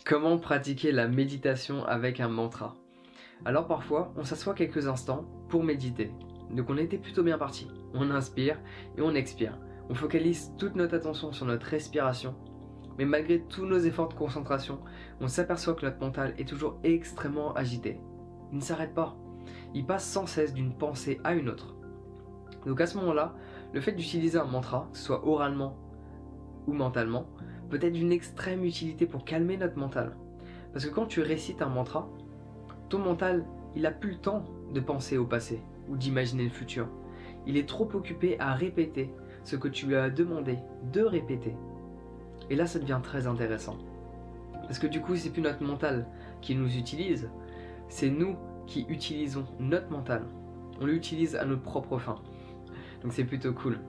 Comment pratiquer la méditation avec un mantra? Alors parfois, on s'assoit quelques instants pour méditer. Donc on était plutôt bien parti. On inspire et on expire. On focalise toute notre attention sur notre respiration. Mais malgré tous nos efforts de concentration, on s'aperçoit que notre mental est toujours extrêmement agité. Il ne s'arrête pas. Il passe sans cesse d'une pensée à une autre. Donc à ce moment-là, le fait d'utiliser un mantra, que ce soit oralement ou mentalement, peut être d'une extrême utilité pour calmer notre mental. Parce que quand tu récites un mantra, ton mental, il n'a plus le temps de penser au passé ou d'imaginer le futur. Il est trop occupé à répéter ce que tu lui as demandé de répéter. Et là, ça devient très intéressant. Parce que du coup, c'est plus notre mental qui nous utilise, c'est nous qui utilisons notre mental. On l'utilise à notre propre fin. Donc c'est plutôt cool.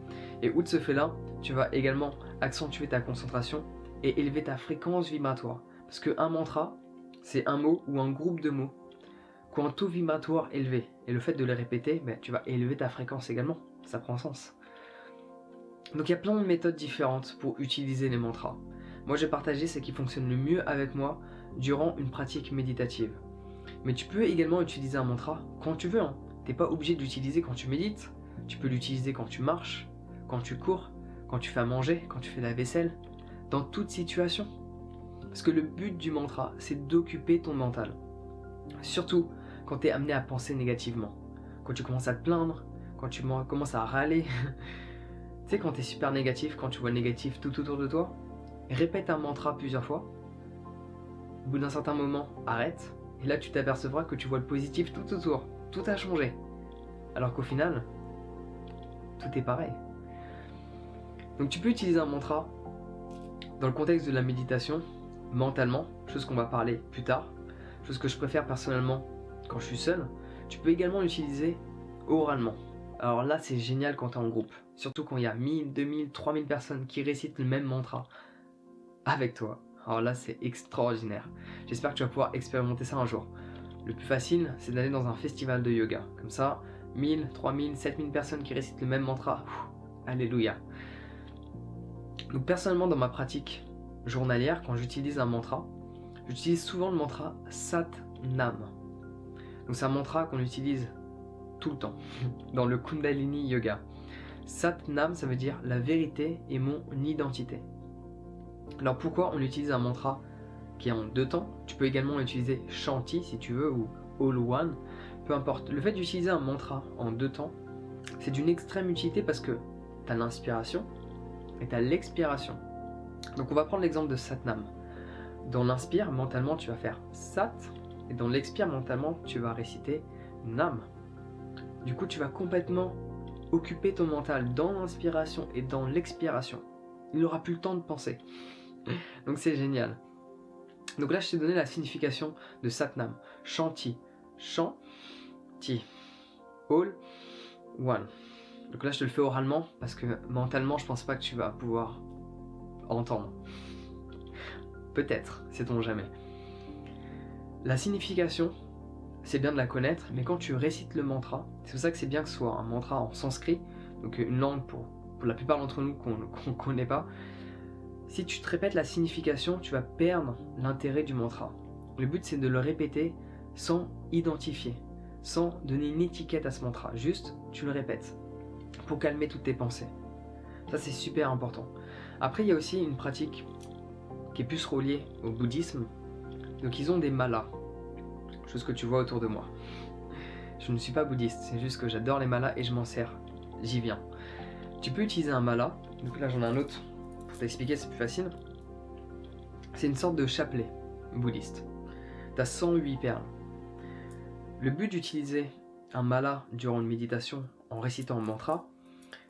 Et outre ce fait-là, tu vas également accentuer ta concentration et élever ta fréquence vibratoire. Parce qu'un mantra, c'est un mot ou un groupe de mots qui ont un taux vibratoire élevé. Et le fait de les répéter, tu vas élever ta fréquence également. Ça prend sens. Donc il y a plein de méthodes différentes pour utiliser les mantras. Moi j'ai partagé ce qui fonctionne le mieux avec moi durant une pratique méditative. Mais tu peux également utiliser un mantra quand tu veux. T'es pas obligé de l'utiliser quand tu médites. Tu peux l'utiliser quand tu marches, quand tu cours, quand tu fais à manger, quand tu fais la vaisselle, dans toute situation. Parce que le but du mantra, c'est d'occuper ton mental. Surtout quand tu es amené à penser négativement. Quand tu commences à te plaindre, quand tu commences à râler. Tu sais, quand tu es super négatif, quand tu vois le négatif tout autour de toi, répète un mantra plusieurs fois. Au bout d'un certain moment, arrête. Et là, tu t'apercevras que tu vois le positif tout autour. Tout a changé. Alors qu'au final, tout est pareil. Donc tu peux utiliser un mantra dans le contexte de la méditation, mentalement, chose qu'on va parler plus tard, chose que je préfère personnellement quand je suis seul. Tu peux également l'utiliser oralement. Alors là, c'est génial quand tu es en groupe, surtout quand il y a 1000, 2000, 3000 personnes qui récitent le même mantra avec toi. Alors là, c'est extraordinaire. J'espère que tu vas pouvoir expérimenter ça un jour. Le plus facile, c'est d'aller dans un festival de yoga. Comme ça, 1000, 3000, 7000 personnes qui récitent le même mantra. Alléluia. Donc personnellement, dans ma pratique journalière, quand j'utilise un mantra, j'utilise souvent le mantra Sat Nam. Donc c'est un mantra qu'on utilise tout le temps dans le Kundalini Yoga. Sat Nam, ça veut dire la vérité est mon identité. Alors pourquoi on utilise un mantra qui est en deux temps? Tu peux également utiliser Shanti si tu veux, ou All One, peu importe. Le fait d'utiliser un mantra en deux temps, c'est d'une extrême utilité parce que tu as l'inspiration et tu as l'expiration. Donc on va prendre l'exemple de Satnam. Dans l'inspire, mentalement, tu vas faire Sat, et dans l'expire, mentalement, tu vas réciter Nam. Du coup, tu vas complètement occuper ton mental dans l'inspiration et dans l'expiration. Il n'aura plus le temps de penser. Donc c'est génial. Donc là, je t'ai donné la signification de Satnam. Shanti. Shanti. All. One. Donc là, je te le fais oralement parce que mentalement, je pense pas que tu vas pouvoir entendre. Peut-être, sait-on jamais. La signification, c'est bien de la connaître, mais quand tu récites le mantra, c'est pour ça que c'est bien que ce soit un mantra en sanskrit, donc une langue pour la plupart d'entre nous qu'on connaît pas. Si tu te répètes la signification, tu vas perdre l'intérêt du mantra. Le but, c'est de le répéter sans identifier, sans donner une étiquette à ce mantra. Juste, tu le répètes pour calmer toutes tes pensées. Ça, c'est super important. Après, il y a aussi une pratique qui est plus reliée au bouddhisme. Donc, ils ont des malas, chose que tu vois autour de moi. Je ne suis pas bouddhiste, c'est juste que j'adore les malas et je m'en sers. J'y viens. Tu peux utiliser un mala. Donc là, j'en ai un autre. Pour t'expliquer, c'est plus facile. C'est une sorte de chapelet bouddhiste. Tu as 108 perles. Le but d'utiliser un mala durant une méditation en récitant un mantra,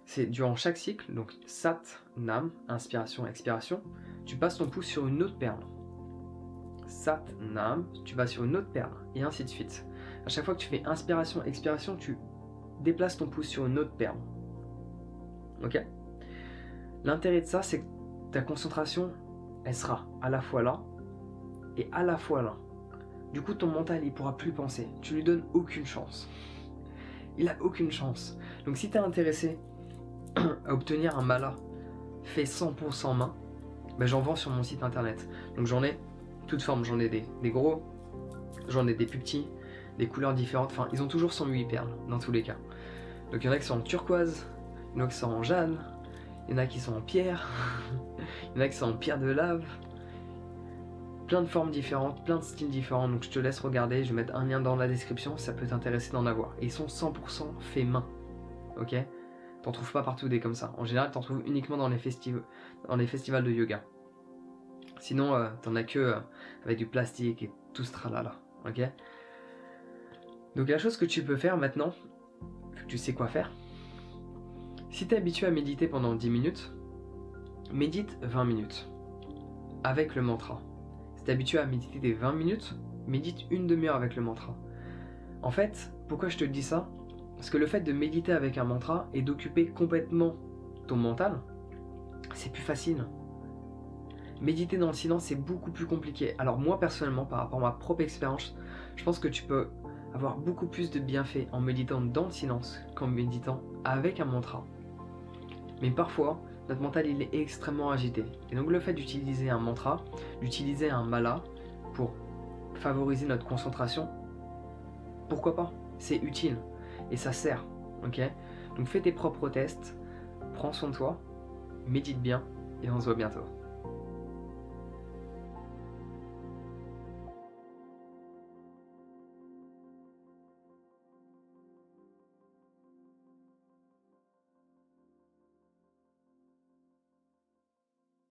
c'est durant chaque cycle, donc Sat, Nam, inspiration, expiration, tu passes ton pouce sur une autre perle. Sat, Nam, tu vas sur une autre perle, et ainsi de suite. À chaque fois que tu fais inspiration, expiration, tu déplaces ton pouce sur une autre perle. Ok? L'intérêt de ça, c'est que ta concentration, elle sera à la fois là et à la fois là. Du coup, ton mental, il pourra plus penser. Tu lui donnes aucune chance. Il a aucune chance. Donc si tu es intéressé à obtenir un mala fait 100% main, j'en vends sur mon site internet. Donc j'en ai toutes formes, j'en ai des gros, j'en ai des plus petits, des couleurs différentes, enfin ils ont toujours 108 perles dans tous les cas. Donc il y en a qui sont en turquoise, il y en a qui sont en jade, il y en a qui sont en pierre, il y en a qui sont en pierre de lave, plein de formes différentes, plein de styles différents, donc je te laisse regarder, je vais mettre un lien dans la description, ça peut t'intéresser d'en avoir. Et ils sont 100% faits main, ok? T'en trouves pas partout des comme ça, en général t'en trouves uniquement dans les festivals de yoga. Sinon t'en as que avec du plastique et tout ce tralala, ok? Donc la chose que tu peux faire maintenant, vu que tu sais quoi faire, si tu es habitué à méditer pendant 10 minutes, médite 20 minutes avec le mantra. Si tu es habitué à méditer des 20 minutes, médite une demi-heure avec le mantra. En fait, pourquoi je te dis ça? Parce que le fait de méditer avec un mantra et d'occuper complètement ton mental, c'est plus facile. Méditer dans le silence, c'est beaucoup plus compliqué. Alors moi personnellement, par rapport à ma propre expérience, je pense que tu peux avoir beaucoup plus de bienfaits en méditant dans le silence qu'en méditant avec un mantra. Mais parfois, notre mental il est extrêmement agité. Et donc le fait d'utiliser un mantra, d'utiliser un mala pour favoriser notre concentration, pourquoi pas? C'est utile et ça sert, ok? Donc fais tes propres tests, prends soin de toi, médite bien et on se voit bientôt.